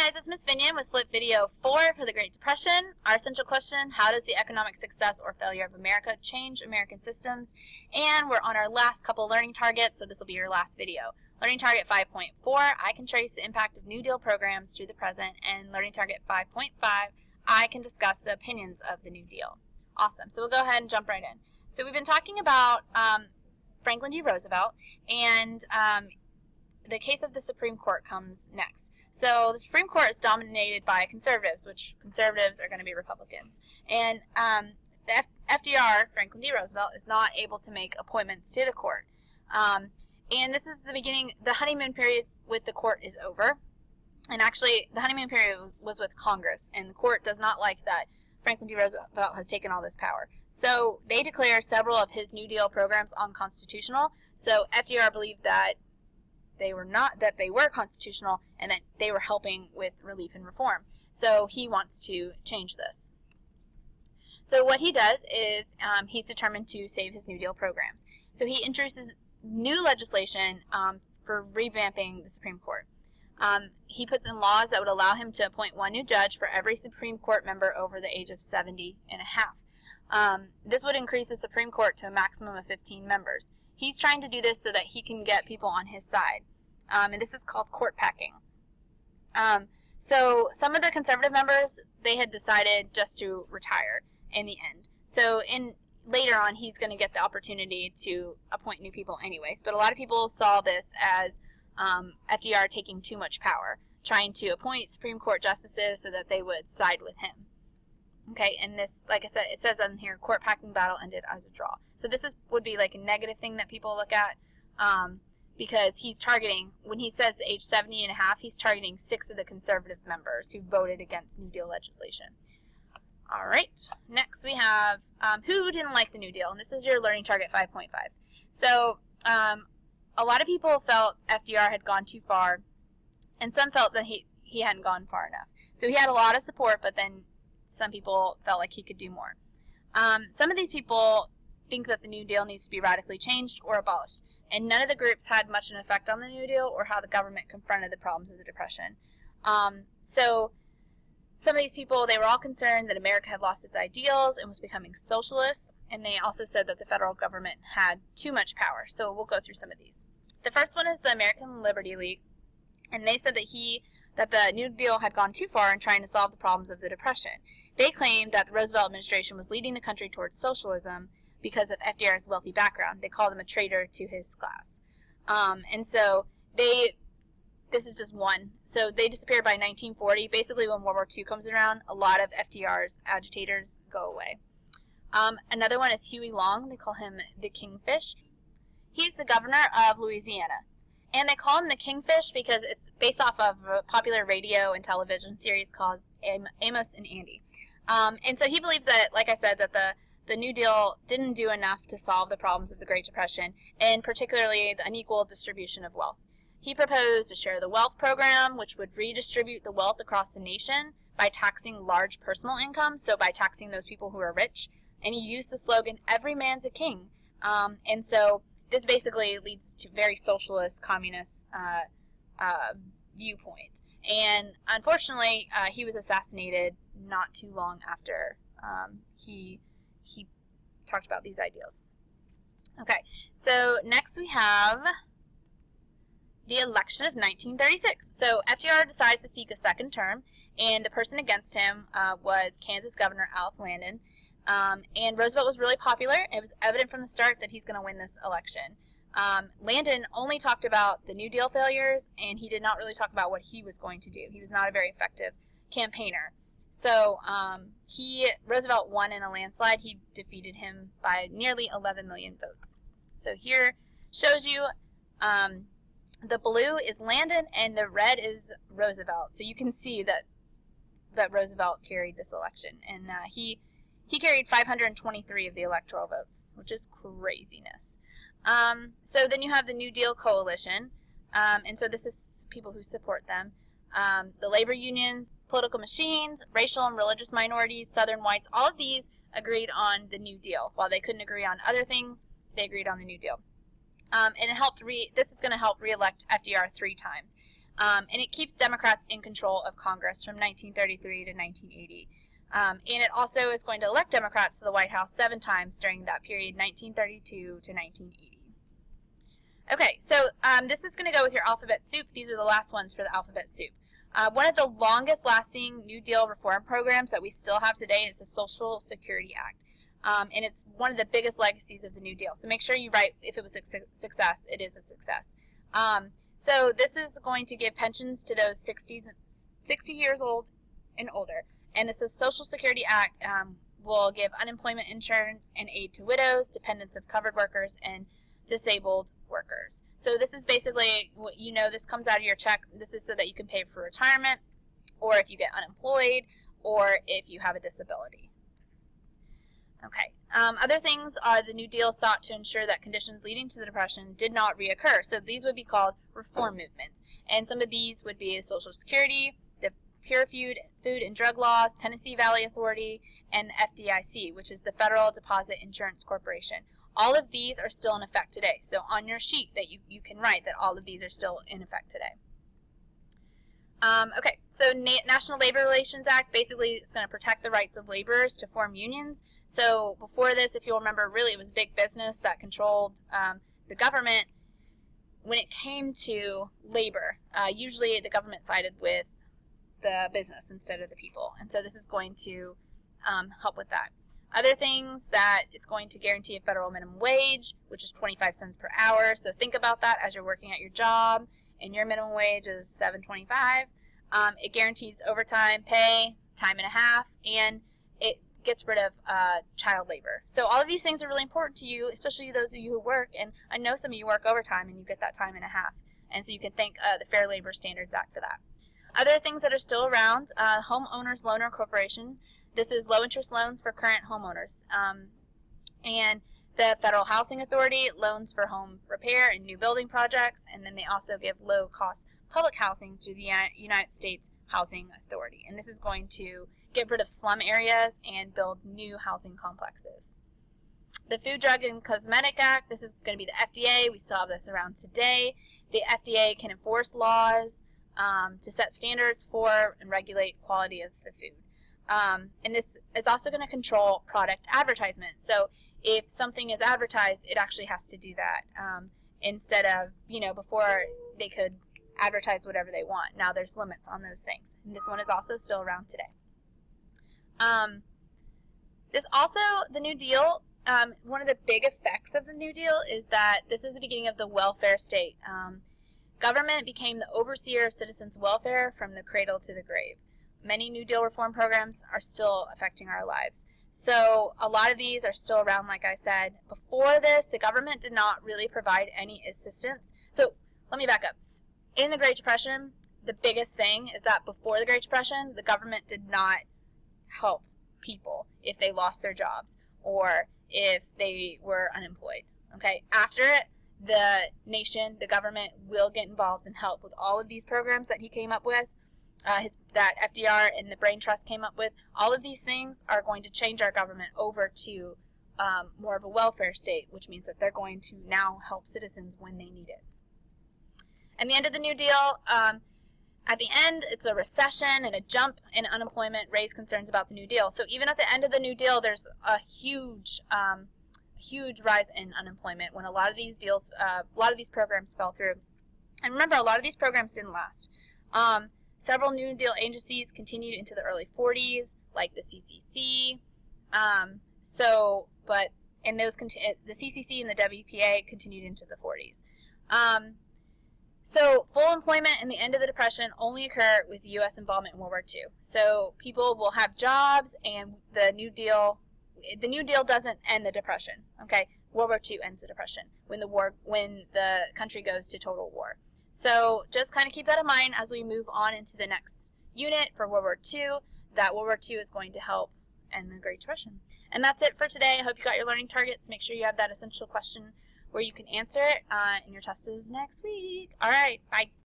guys, it's Miss Vinian with Flip Video 4 for the Great Depression. Our essential question, how does the economic success or failure of America change American systems? And we're on our last couple learning targets, so this will be your last video. Learning Target 5.4, I can trace the impact of New Deal programs through the present. And Learning Target 5.5, I can discuss the opinions of the New Deal. Awesome, so we'll go ahead and jump right in. So we've been talking about Franklin D. Roosevelt, and the case of the Supreme Court comes next. So the Supreme Court is dominated by conservatives, which conservatives are going to be Republicans. And the FDR, Franklin D. Roosevelt, is not able to make appointments to the court. And this is the beginning, the honeymoon period with the court is over. And actually, the honeymoon period was with Congress, and the court does not like that Franklin D. Roosevelt has taken all this power. So they declare several of his New Deal programs unconstitutional. So FDR believed that they were constitutional and that they were helping with relief and reform. So he wants to change this. So what he does is he's determined to save his New Deal programs. So he introduces new legislation for revamping the Supreme Court. He puts in laws that would allow him to appoint one new judge for every Supreme Court member over the age of 70 and a half. This would increase the Supreme Court to a maximum of 15 members. He's trying to do this so that he can get people on his side. And this is called court packing. So some of the conservative members, they had decided just to retire in the end. So later on, he's going to get the opportunity to appoint new people anyways. But a lot of people saw this as FDR taking too much power, trying to appoint Supreme Court justices so that they would side with him. Okay, and this, like I said, it says on here, court packing battle ended as a draw. So this would be like a negative thing that people look at because he's targeting, when he says the age 70 and a half, he's targeting 6 of the conservative members who voted against New Deal legislation. All right, next we have who didn't like the New Deal, and this is your Learning Target 5.5. So a lot of people felt FDR had gone too far, and some felt that he hadn't gone far enough. So he had a lot of support, but then some people felt like he could do more. Some of these people think that the New Deal needs to be radically changed or abolished, and none of the groups had much an effect on the New Deal or how the government confronted the problems of the Depression. So some of these people, they were all concerned that America had lost its ideals and was becoming socialist, and they also said that the federal government had too much power. So we'll go through some of these. The first one is the American Liberty League, and they said that the New Deal had gone too far in trying to solve the problems of the Depression. They claimed that the Roosevelt administration was leading the country towards socialism because of FDR's wealthy background. They called him a traitor to his class. And so this is just one. So they disappeared by 1940. Basically, when World War II comes around, a lot of FDR's agitators go away. Another one is Huey Long. They call him the Kingfish. He's the governor of Louisiana. And they call him the Kingfish because it's based off of a popular radio and television series called Amos and Andy. And so he believes that, like I said, that the New Deal didn't do enough to solve the problems of the Great Depression, and particularly the unequal distribution of wealth. He proposed a Share the Wealth program, which would redistribute the wealth across the nation by taxing large personal incomes, so by taxing those people who are rich. And he used the slogan, "Every man's a king." And so this basically leads to very socialist, communist viewpoint. And unfortunately, he was assassinated not too long after he talked about these ideals. Okay, so next we have the election of 1936. So FDR decides to seek a second term, and the person against him was Kansas Governor Alf Landon. And Roosevelt was really popular. It was evident from the start that he's going to win this election. Landon only talked about the New Deal failures, and he did not really talk about what he was going to do. He was not a very effective campaigner. So Roosevelt won in a landslide. He defeated him by nearly 11 million votes. So here shows you the blue is Landon and the red is Roosevelt. So you can see that Roosevelt carried this election, and he carried 523 of the electoral votes, which is craziness. So then you have the New Deal Coalition, and so this is people who support them. The labor unions, political machines, racial and religious minorities, Southern whites, all of these agreed on the New Deal. While they couldn't agree on other things, they agreed on the New Deal. And this is going to help re-elect FDR 3 times. And it keeps Democrats in control of Congress from 1933 to 1980. And it also is going to elect Democrats to the White House 7 times during that period, 1932 to 1980. Okay, so this is going to go with your alphabet soup. These are the last ones for the alphabet soup. One of the longest lasting New Deal reform programs that we still have today is the Social Security Act. And it's one of the biggest legacies of the New Deal. So make sure you write, if it was a success, it is a success. So this is going to give pensions to those 60 years old and older. And this Social Security Act will give unemployment insurance and aid to widows, dependents of covered workers, and disabled workers. So this is basically, this comes out of your check. This is so that you can pay for retirement, or if you get unemployed, or if you have a disability. Okay. Other things are the New Deal sought to ensure that conditions leading to the Depression did not reoccur. So these would be called reform movements. And some of these would be Social Security, the Pure Food and Drug Laws, Tennessee Valley Authority, and the FDIC, which is the Federal Deposit Insurance Corporation. All of these are still in effect today. So on your sheet that you can write that all of these are still in effect today. Okay, so National Labor Relations Act basically is going to protect the rights of laborers to form unions. So before this, if you'll remember, really it was big business that controlled the government. When it came to labor, usually the government sided with the business instead of the people. And so this is going to help with that. Other things that it's going to guarantee a federal minimum wage, which is 25 cents per hour. So think about that as you're working at your job, and your minimum wage is $7.25. It guarantees overtime pay, time and a half, and it gets rid of child labor. So all of these things are really important to you, especially those of you who work. And I know some of you work overtime, and you get that time and a half. And so you can thank the Fair Labor Standards Act for that. Other things that are still around, Homeowners Loaner Corporation. This is low-interest loans for current homeowners. And the Federal Housing Authority, loans for home repair and new building projects. And then they also give low-cost public housing through the United States Housing Authority. And this is going to get rid of slum areas and build new housing complexes. The Food, Drug, and Cosmetic Act, this is going to be the FDA. We still have this around today. The FDA can enforce laws to set standards for and regulate quality of the food. And this is also going to control product advertisement. So if something is advertised, it actually has to do that instead of, before they could advertise whatever they want. Now there's limits on those things. And this one is also still around today. The New Deal, one of the big effects of the New Deal is that this is the beginning of the welfare state. Government became the overseer of citizens' welfare from the cradle to the grave. Many New Deal reform programs are still affecting our lives. So a lot of these are still around, like I said. Before this, the government did not really provide any assistance. So let me back up. In the Great Depression, the biggest thing is that before the Great Depression, the government did not help people if they lost their jobs or if they were unemployed. Okay, after it, the nation, the government will get involved and help with all of these programs that he came up with. That FDR and the Brain Trust came up with. All of these things are going to change our government over to more of a welfare state, which means that they're going to now help citizens when they need it. And the end of the New Deal, at the end, it's a recession and a jump in unemployment raised concerns about the New Deal. So even at the end of the New Deal, there's a huge rise in unemployment when a lot of these programs fell through. And remember, a lot of these programs didn't last. Several New Deal agencies continued into the early 40s, like the CCC. The CCC and the WPA continued into the 40s. So full employment and the end of the Depression only occur with U.S. involvement in World War II. So people will have jobs, and the New Deal doesn't end the Depression. Okay, World War II ends the Depression when the country goes to total war. So just kind of keep that in mind as we move on into the next unit for World War II, that World War II is going to help end the Great Depression. And that's it for today. I hope you got your learning targets. Make sure you have that essential question where you can answer it, and your test is next week. All right, bye.